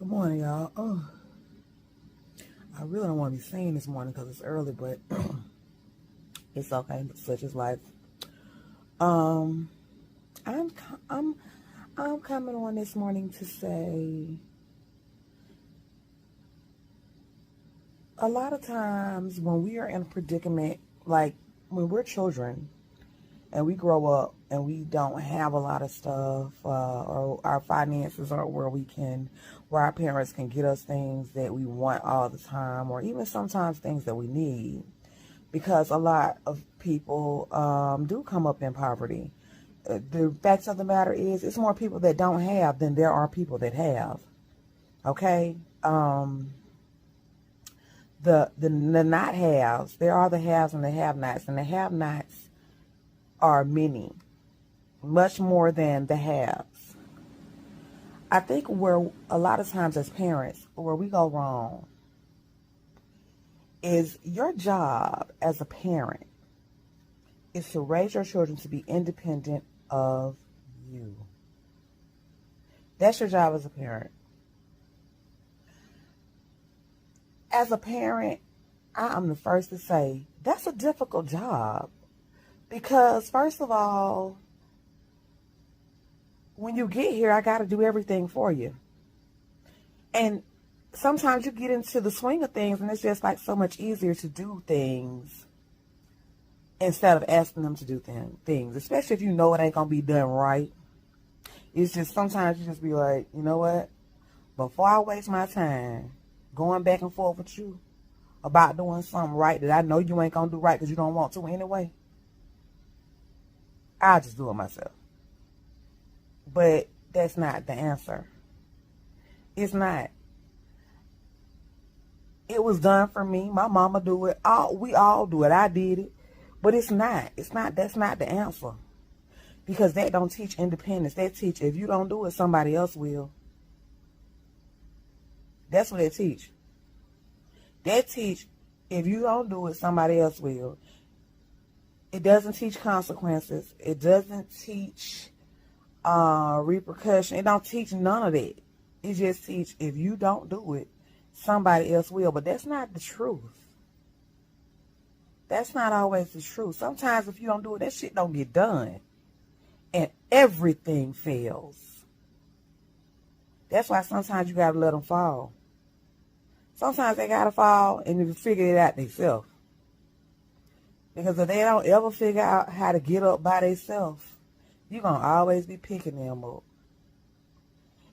Good morning, y'all. Oh, I really don't want to be seen this morning because it's early, but it's okay. Such is life. Um, I'm I'm I'm coming on this morning to say a lot of times when we are in a predicament, like when we're children and we grow up and we don't have a lot of stuff, or our finances aren't where our parents can get us things that we want all the time, or even sometimes things that we need. Because a lot of people do come up in poverty. The fact of the matter is, it's more people that don't have than there are people that have. Okay, the not haves. There are the haves and the have-nots, and the have-nots are many, much more than the haves. I think where a lot of times as parents, where we go wrong, is your job as a parent is to raise your children to be independent of you. That's your job as a parent. As a parent, I am the first to say that's a difficult job because, first of all, when you get here, I got to do everything for you. And sometimes you get into the swing of things and it's just like so much easier to do things instead of asking them to do things, especially if you know it ain't going to be done right. It's just sometimes you just be like, you know what? Before I waste my time going back and forth with you about doing something right that I know you ain't going to do right because you don't want to anyway, I'll just do it myself. But that's not the answer. It's not. It was done for me. My mama do it. We all do it. I did it. But it's not. That's not the answer. Because that don't teach independence. That teach if you don't do it, somebody else will. That's what they teach. They teach if you don't do it, somebody else will. It doesn't teach consequences. It doesn't teach repercussion. It don't teach none of that. It just teach if you don't do it, somebody else will. But that's not the truth. That's not always the truth. Sometimes if you don't do it, that shit don't get done. And everything fails. That's why sometimes you gotta let them fall. Sometimes they gotta fall and you figure it out themselves. Because if they don't ever figure out how to get up by themselves, you're gonna always be picking them up.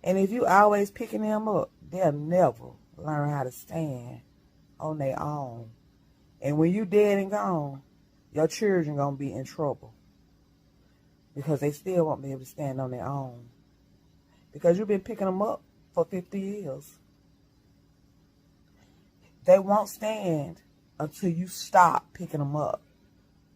And if you always picking them up, they'll never learn how to stand on their own. And when you dead and gone, your children gonna be in trouble. Because they still won't be able to stand on their own. Because you've been picking them up for 50 years. They won't stand until you stop picking them up.